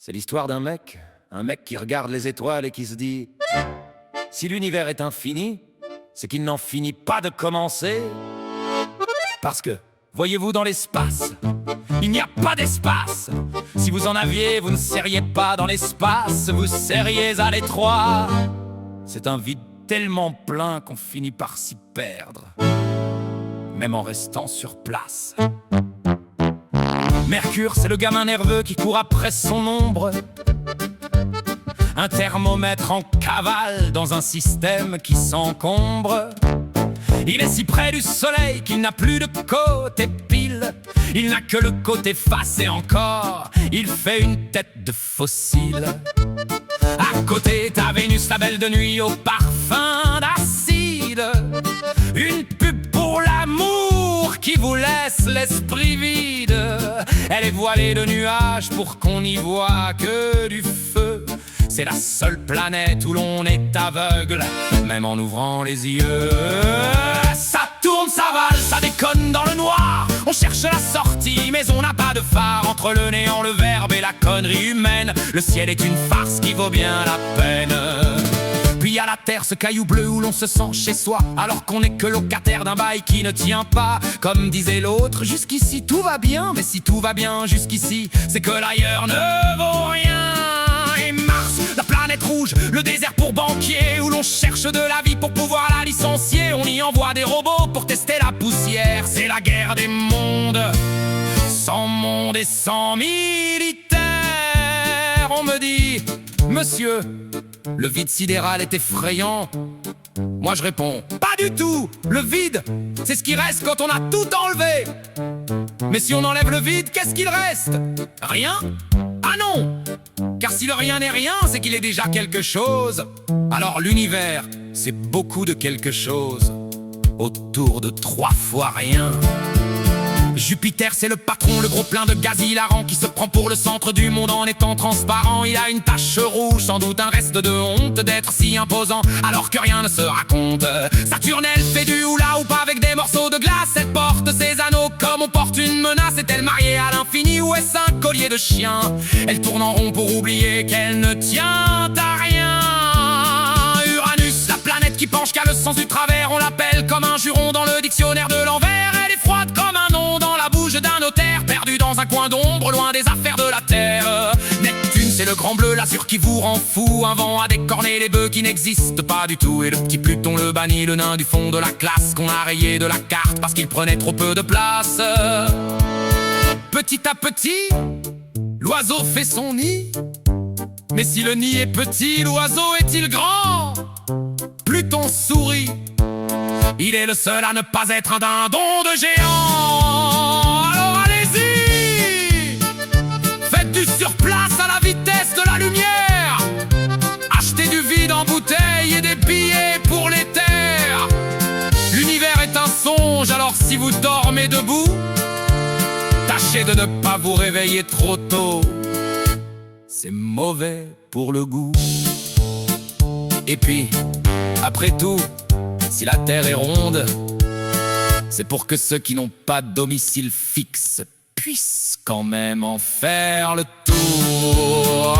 C'est l'histoire d'un mec qui regarde les étoiles et qui se dit: si l'univers est infini, c'est qu'il n'en finit pas de commencer. Parce que, voyez-vous, dans l'espace, il n'y a pas d'espace. Si vous en aviez, vous ne seriez pas dans l'espace, vous seriez à l'étroit. C'est un vide tellement plein qu'on finit par s'y perdre, même en restant sur place. Mercure, c'est le gamin nerveux qui court après son ombre. Un thermomètre en cavale dans un système qui s'encombre. Il est si près du soleil qu'il n'a plus de côté pile. Il n'a que le côté face et encore il fait une tête de fossile. À côté, t'as Vénus, la belle de nuit au parfum d'acide. Une pub pour l'amour qui vous laisse l'esprit vide. Elle est voilée de nuages pour qu'on n'y voit que du feu. C'est la seule planète où l'on est aveugle, même en ouvrant les yeux. Ça tourne, ça vale, ça déconne dans le noir. On cherche la sortie, mais on n'a pas de phare. Entre le néant, le verbe et la connerie humaine, le ciel est une farce qui vaut bien la peine. Puis y a la terre, ce caillou bleu où l'on se sent chez soi, alors qu'on n'est que locataire d'un bail qui ne tient pas. Comme disait l'autre, jusqu'ici tout va bien. Mais si tout va bien jusqu'ici, c'est que l'ailleurs ne vaut rien. Et Mars, la planète rouge, le désert pour banquier, où l'on cherche de la vie pour pouvoir la licencier. On y envoie des robots pour tester la poussière. C'est la guerre des mondes, sans monde et sans militaire. On me dit: monsieur, le vide sidéral est effrayant. Moi je réponds: pas du tout. Le vide, c'est ce qui reste quand on a tout enlevé. Mais si on enlève le vide, qu'est-ce qu'il reste? Rien? Ah non! Car si le rien n'est rien, c'est qu'il est déjà quelque chose. Alors l'univers, c'est beaucoup de quelque chose autour de 3 fois rien. Jupiter, c'est le patron, le gros plein de gaz hilarant, qui se prend pour le centre du monde en étant transparent. Il a une tache rouge, sans doute un reste de honte d'être si imposant, alors que rien ne se raconte. Saturne, elle fait du hula hoop avec des morceaux de glace. Elle porte ses anneaux comme on porte une menace. Est-elle mariée à l'infini ou est-ce un collier de chien? Elle tourne en rond pour oublier qu'elle ne tient à rien. Uranus, la planète qui penche, qui a le sens du travers. On l'appelle comme un juron dans le dictionnaire de l'envers. Elle est froide comme un nom dans la bouche d'un notaire, perdu dans un coin d'ombre, loin des affaires de la terre. Neptune, c'est le grand bleu, l'azur qui vous rend fou. Un vent à décorner les bœufs qui n'existent pas du tout. Et le petit Pluton, le banni, le nain du fond de la classe, qu'on a rayé de la carte parce qu'il prenait trop peu de place. Petit à petit, l'oiseau fait son nid. Mais si le nid est petit, l'oiseau est-il grand? Pluton sourit, il est le seul à ne pas être un dindon de géant. Alors allez-y, faites du surplace à la vitesse de la lumière. Achetez du vide en bouteille et des billets pour les terres. L'univers est un songe, alors si vous dormez debout, tâchez de ne pas vous réveiller trop tôt. C'est mauvais pour le goût. Et puis, après tout, si la terre est ronde, c'est pour que ceux qui n'ont pas de domicile fixe puissent quand même en faire le tour.